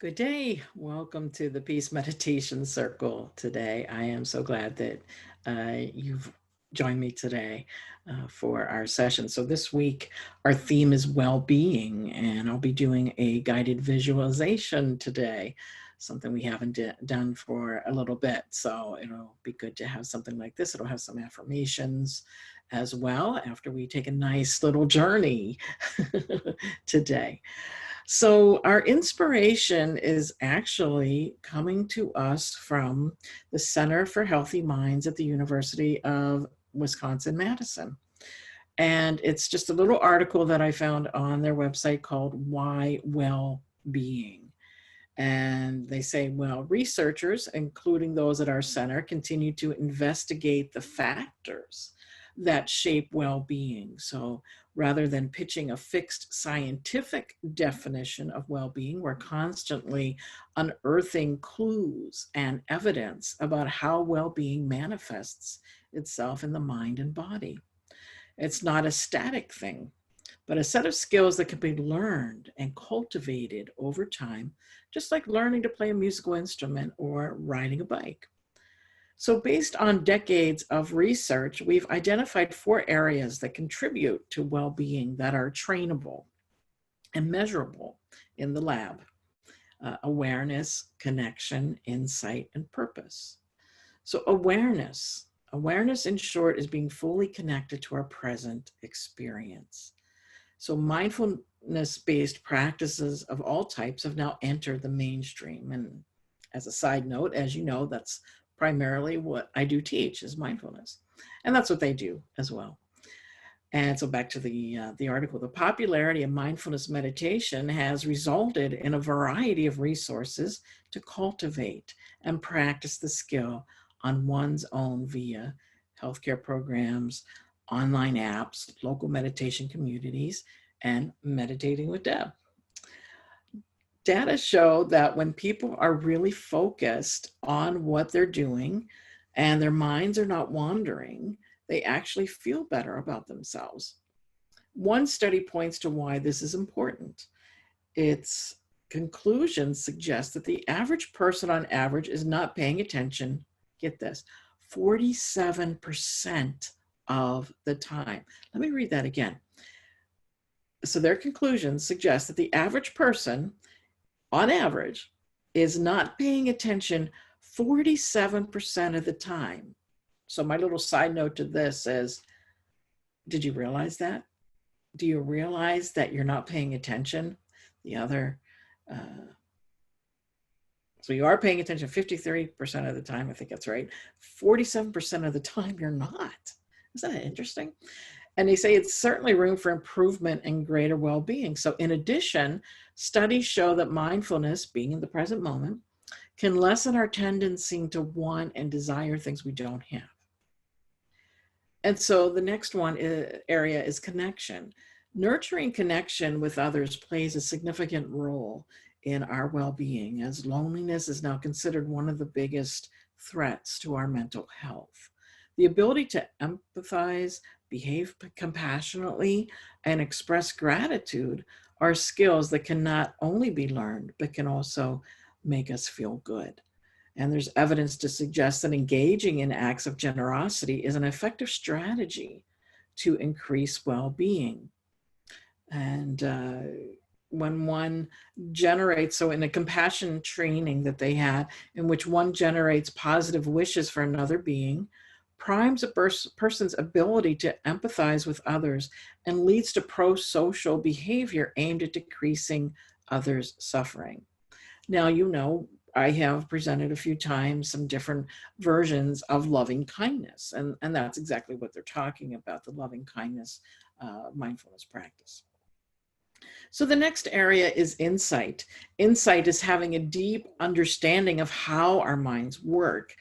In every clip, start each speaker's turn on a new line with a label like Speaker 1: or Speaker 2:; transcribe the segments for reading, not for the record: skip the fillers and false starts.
Speaker 1: Good day. Welcome to the Peace Meditation Circle today. I am so glad that you've joined me today for our session. So this week, our theme is well-being, and I'll be doing a guided visualization today, something we haven't done for a little bit. So it'll be good to have something like this. It'll have some affirmations as well after we take a nice little journey today. So, our inspiration is actually coming to us from the Center for Healthy Minds at the University of Wisconsin-Madison. And it's just a little article that I found on their website called Why Well-Being. And they say, well, researchers, including those at our center, continue to investigate the factors that shape well-being. So rather than pitching a fixed scientific definition of well-being, we're constantly unearthing clues and evidence about how well-being manifests itself in the mind and body. It's not a static thing, but a set of skills that can be learned and cultivated over time, just like learning to play a musical instrument or riding a bike. So based on decades of research, we've identified 4 areas that contribute to well-being that are trainable and measurable in the lab: awareness, connection, insight, and purpose. So awareness in short is being fully connected to our present experience. So mindfulness-based practices of all types have now entered the mainstream. And as a side note, as you know, that's primarily what I do teach is mindfulness. And that's what they do as well. And so back to the article, the popularity of mindfulness meditation has resulted in a variety of resources to cultivate and practice the skill on one's own via healthcare programs, online apps, local meditation communities, and Meditating with Deb. Data show that when people are really focused on what they're doing and their minds are not wandering, they actually feel better about themselves. One study points to why this is important. Its conclusions suggest that the average person on average is not paying attention, get this, 47% of the time. Let me read that again. So their conclusions suggest that the average person on average is not paying attention 47% of the time. So my little side note to this is, did you realize that? Do you realize that you're not paying attention? So you are paying attention 53% of the time, I think that's right. 47% of the time you're not. Isn't that interesting? And they say it's certainly room for improvement and greater well-being. So in addition, studies show that mindfulness, being in the present moment, can lessen our tendency to want and desire things we don't have. And so the next area is connection. Nurturing connection with others plays a significant role in our well-being, as loneliness is now considered one of the biggest threats to our mental health. The ability to empathize, behave compassionately, and express gratitude are skills that can not only be learned, but can also make us feel good. And there's evidence to suggest that engaging in acts of generosity is an effective strategy to increase well-being. And when one generates, so in a compassion training that they had, in which one generates positive wishes for another being, primes a person's ability to empathize with others and leads to pro-social behavior aimed at decreasing others' suffering. Now, you know, I have presented a few times some different versions of loving kindness, and that's exactly what they're talking about, the loving kindness mindfulness practice. So the next area is insight. Insight is having a deep understanding of how our minds work.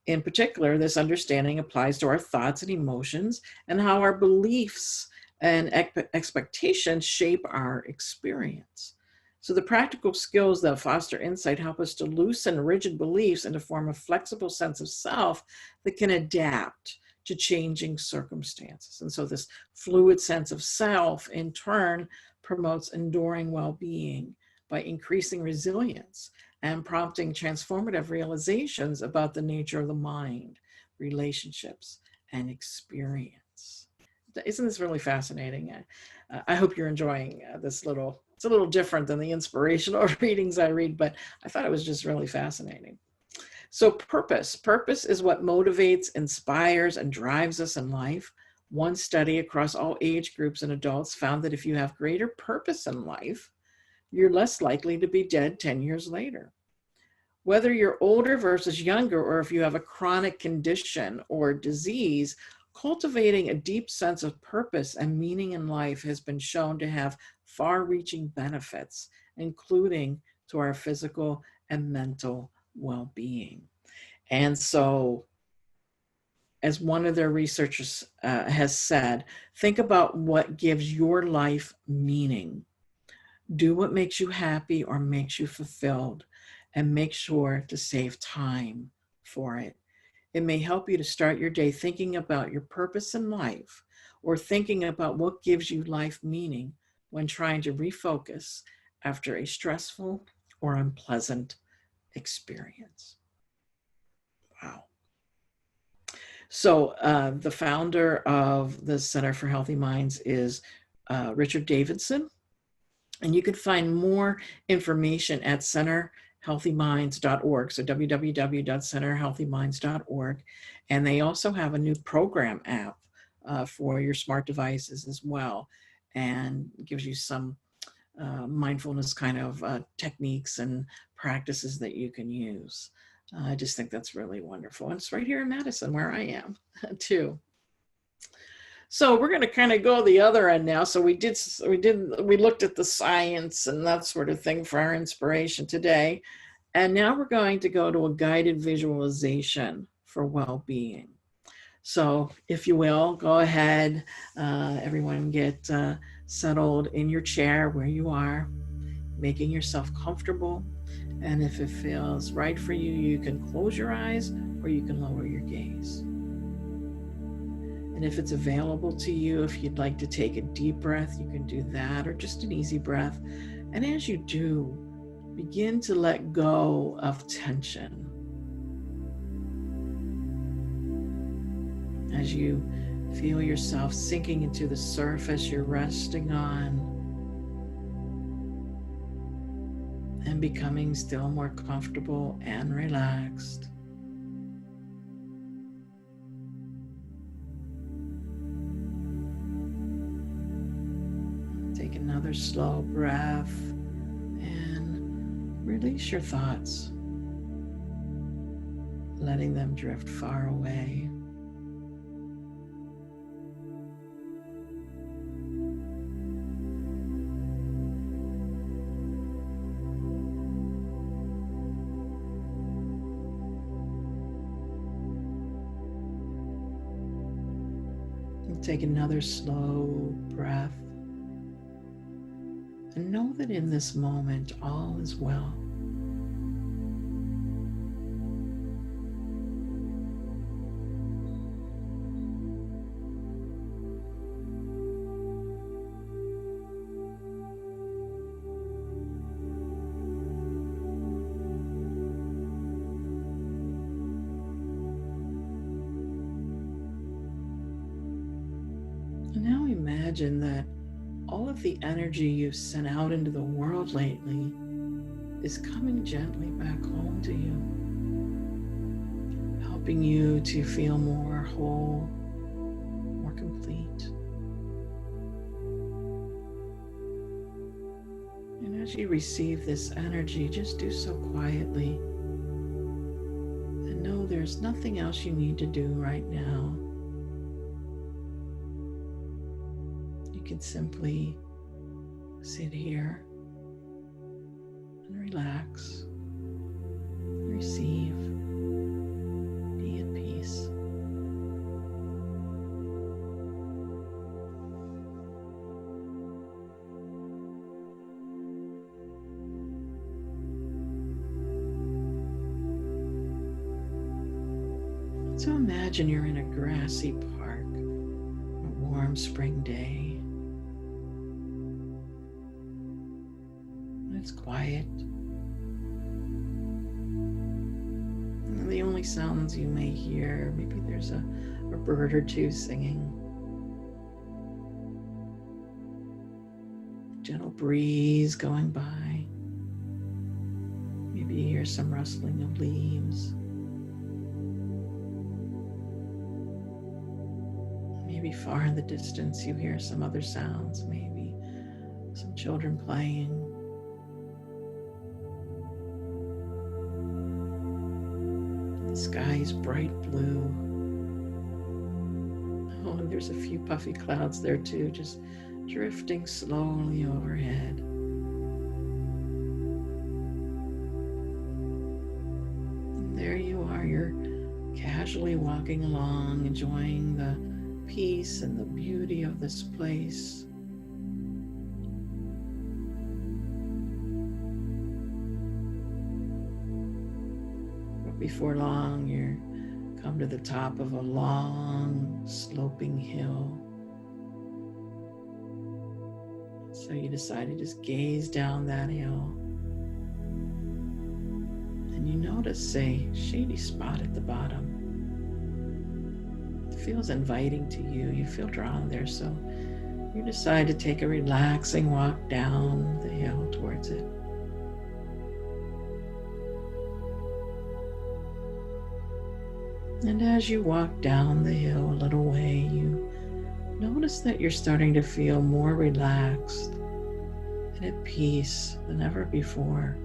Speaker 1: In particular, this understanding applies to our thoughts and emotions and how our beliefs and expectations shape our experience. So the practical skills that foster insight help us to loosen rigid beliefs and to form a flexible sense of self that can adapt to changing circumstances. And so this fluid sense of self, in turn, promotes enduring well-being by increasing resilience and prompting transformative realizations about the nature of the mind, relationships, and experience. Isn't this really fascinating? I hope you're enjoying this little, it's a little different than the inspirational readings I read, but I thought it was just really fascinating. So purpose is what motivates, inspires, and drives us in life. One study across all age groups and adults found that if you have greater purpose in life, you're less likely to be dead 10 years later. Whether you're older versus younger, or if you have a chronic condition or disease, cultivating a deep sense of purpose and meaning in life has been shown to have far-reaching benefits, including to our physical and mental well-being. And so, as one of their researchers has said, think about what gives your life meaning. Do what makes you happy or makes you fulfilled, and make sure to save time for it. It may help you to start your day thinking about your purpose in life, or thinking about what gives you life meaning when trying to refocus after a stressful or unpleasant experience. Wow. So the founder of the Center for Healthy Minds is Richard Davidson. And you can find more information at centerhealthyminds.org. So www.centerhealthyminds.org. And they also have a new program app for your smart devices as well, and gives you some mindfulness kind of techniques and practices that you can use. I just think that's really wonderful. And it's right here in Madison where I am too. So we're going to kind of go the other end now. So we looked at the science and that sort of thing for our inspiration today. And now we're going to go to a guided visualization for well-being. So if you will, go ahead, everyone get settled in your chair where you are, making yourself comfortable. And if it feels right for you, you can close your eyes or you can lower your gaze. And if it's available to you, if you'd like to take a deep breath, you can do that, or just an easy breath. And as you do, begin to let go of tension. As you feel yourself sinking into the surface you're resting on, and becoming still more comfortable and relaxed. Take another slow breath and release your thoughts, letting them drift far away. Take another slow breath and know that in this moment all is well. Now imagine that all of the energy you've sent out into the world lately is coming gently back home to you, helping you to feel more whole, more complete. And as you receive this energy, just do so quietly and know there's nothing else you need to do right now. You can simply sit here and relax, receive, be at peace. So imagine you're in a grassy park, a warm spring day. it's quiet. And the only sounds you may hear, maybe there's a bird or two singing. Gentle breeze going by. Maybe you hear some rustling of leaves. Maybe far in the distance you hear some other sounds, maybe some children playing. The sky is bright blue. Oh, and there's a few puffy clouds there too, just drifting slowly overhead. And there you are, you're casually walking along, enjoying the peace and the beauty of this place. But before long, you come to the top of a long, sloping hill. So you decide to just gaze down that hill. And you notice a shady spot at the bottom. It feels inviting to you. You feel drawn there. So you decide to take a relaxing walk down the hill towards it. And as you walk down the hill a little way, you notice that you're starting to feel more relaxed and at peace than ever before.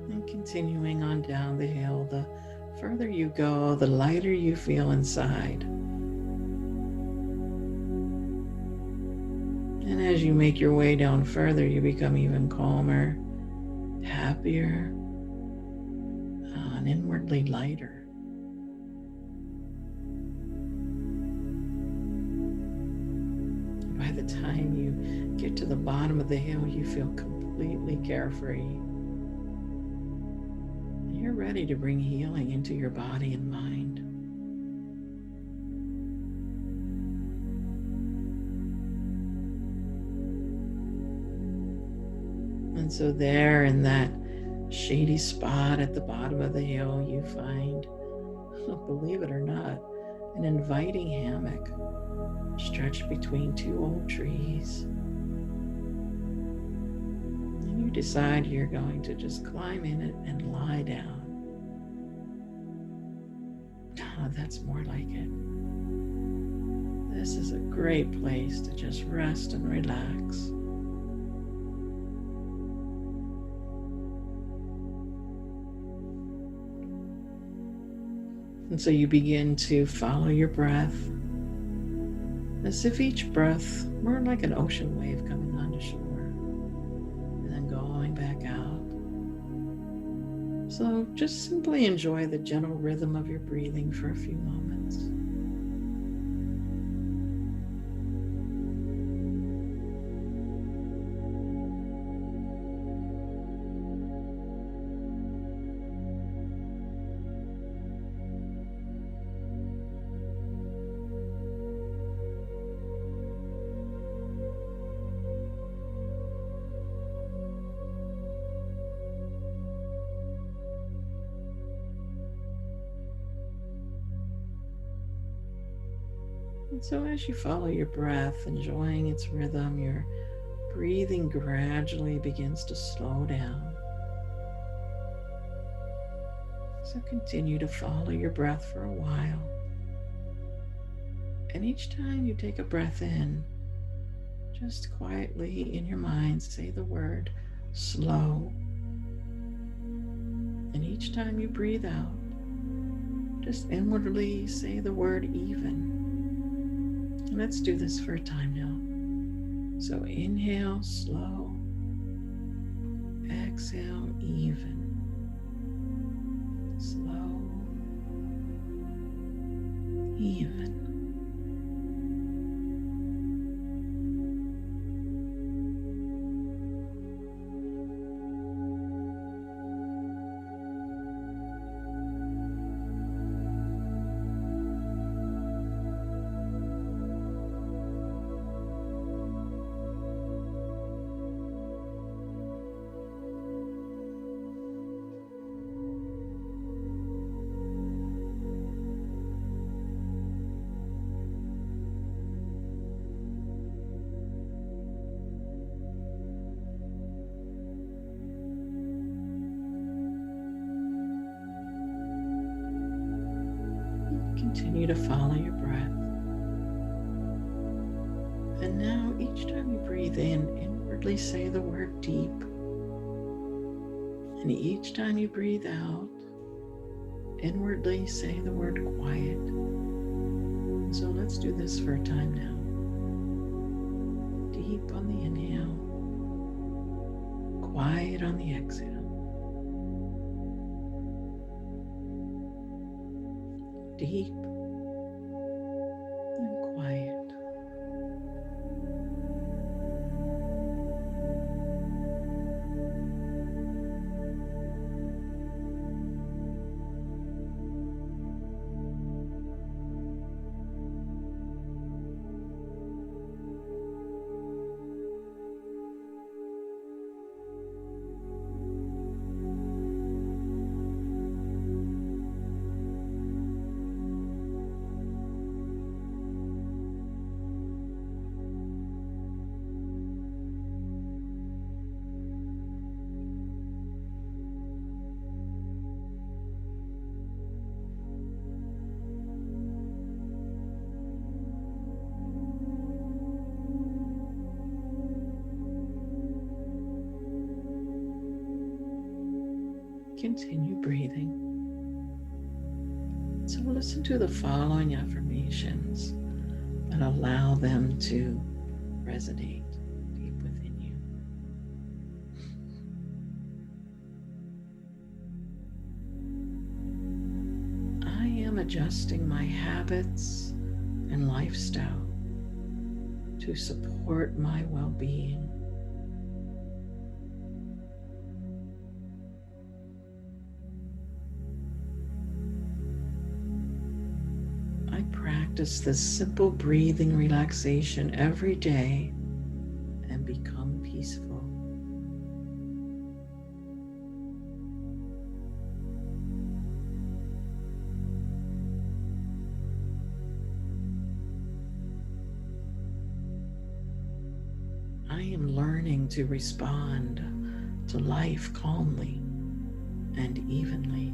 Speaker 1: And continuing on down the hill, the further you go, the lighter you feel inside. And as you make your way down further, you become even calmer, happier, and inwardly lighter. By the time you get to the bottom of the hill, you feel completely carefree. You're ready to bring healing into your body and mind. And so there in that shady spot at the bottom of the hill, you find, believe it or not, an inviting hammock stretched between two old trees. And you decide you're going to just climb in it and lie down. That's more like it. This is a great place to just rest and relax. And so you begin to follow your breath, as if each breath were like an ocean wave coming onto shore and then going back out. So just simply enjoy the gentle rhythm of your breathing for a few moments. And so as you follow your breath, enjoying its rhythm, your breathing gradually begins to slow down. So continue to follow your breath for a while. And each time you take a breath in, just quietly in your mind say the word slow. And each time you breathe out, just inwardly say the word even. And let's do this for a time now. So inhale, slow. Exhale, even. Slow. Even. Continue to follow your breath. And now, each time you breathe in, inwardly say the word deep. And each time you breathe out, inwardly say the word quiet. And so let's do this for a time now. Deep on the inhale, quiet on the exhale. Deep and quiet. Continue breathing. So listen to the following affirmations and allow them to resonate deep within you. I am adjusting my habits and lifestyle to support my well-being. Practice this simple breathing relaxation every day and become peaceful. I am learning to respond to life calmly and evenly.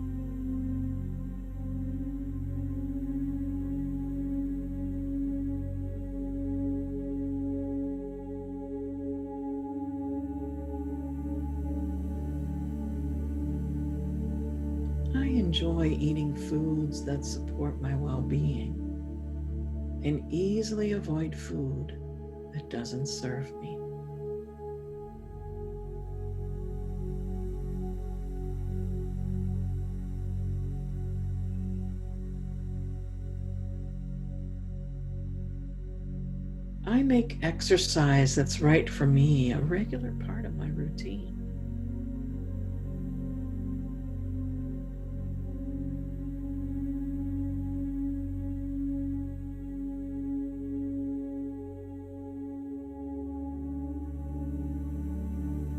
Speaker 1: I enjoy eating foods that support my well-being and easily avoid food that doesn't serve me. I make exercise that's right for me a regular part of my routine.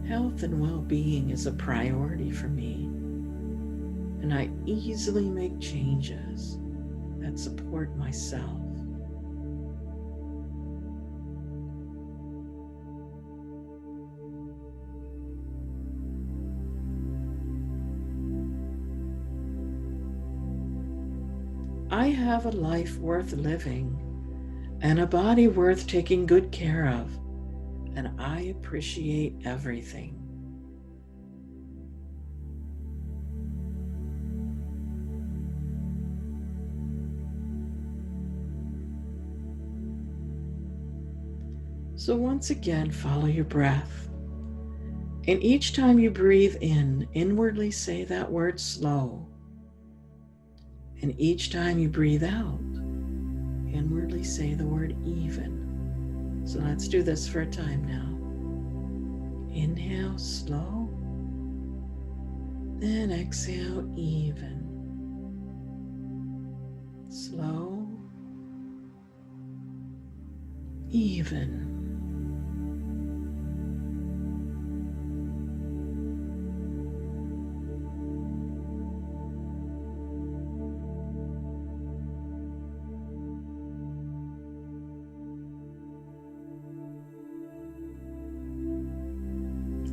Speaker 1: Health and well-being is a priority for me, and I easily make changes that support myself. I have a life worth living and a body worth taking good care of, and I appreciate everything. So once again, follow your breath. And each time you breathe in, inwardly say that word slow. And each time you breathe out, inwardly say the word even. So let's do this for a time now. Inhale slow, then exhale even. Slow, even.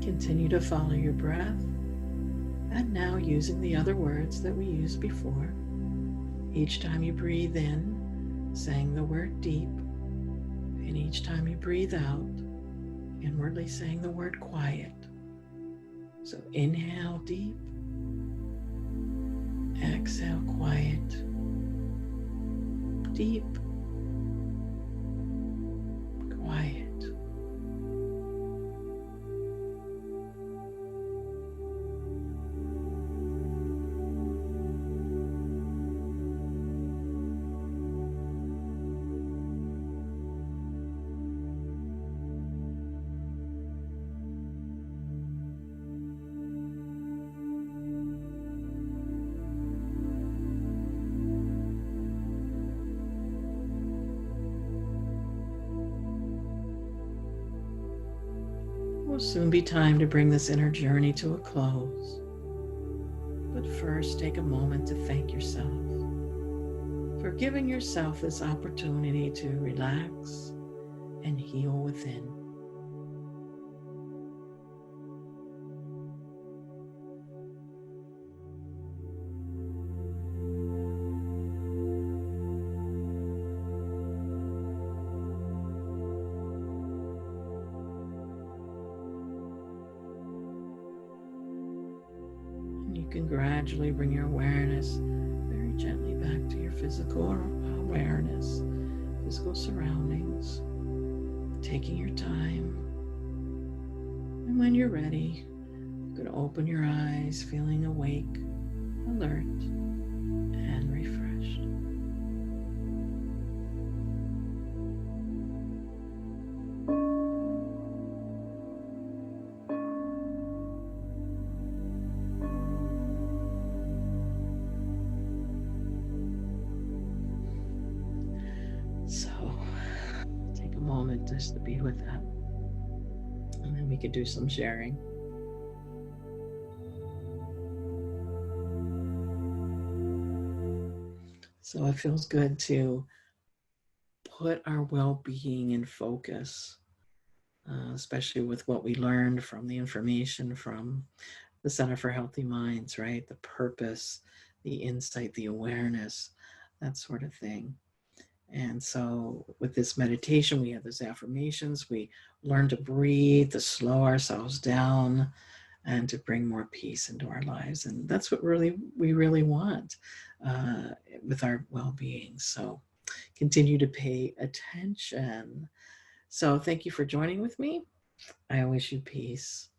Speaker 1: Continue to follow your breath, and now using the other words that we used before, Each time you breathe in, saying the word deep, and each time you breathe out, inwardly saying the word quiet. So inhale deep, exhale quiet, deep, quiet. It will soon be time to bring this inner journey to a close. But first, take a moment to thank yourself for giving yourself this opportunity to relax and heal within. You can gradually bring your awareness very gently back to your physical awareness, physical surroundings, taking your time. And when you're ready, you can open your eyes, feeling awake, alert, and refreshed. So take a moment just to be with that. And then we could do some sharing. So it feels good to put our well-being in focus, especially with what we learned from the information from the Center for Healthy Minds, right? The purpose, the insight, the awareness, that sort of thing. And so with this meditation, we have those affirmations. We learn to breathe, to slow ourselves down, and to bring more peace into our lives. And that's what we really want with our well-being. So continue to pay attention. So thank you for joining with me. I wish you peace.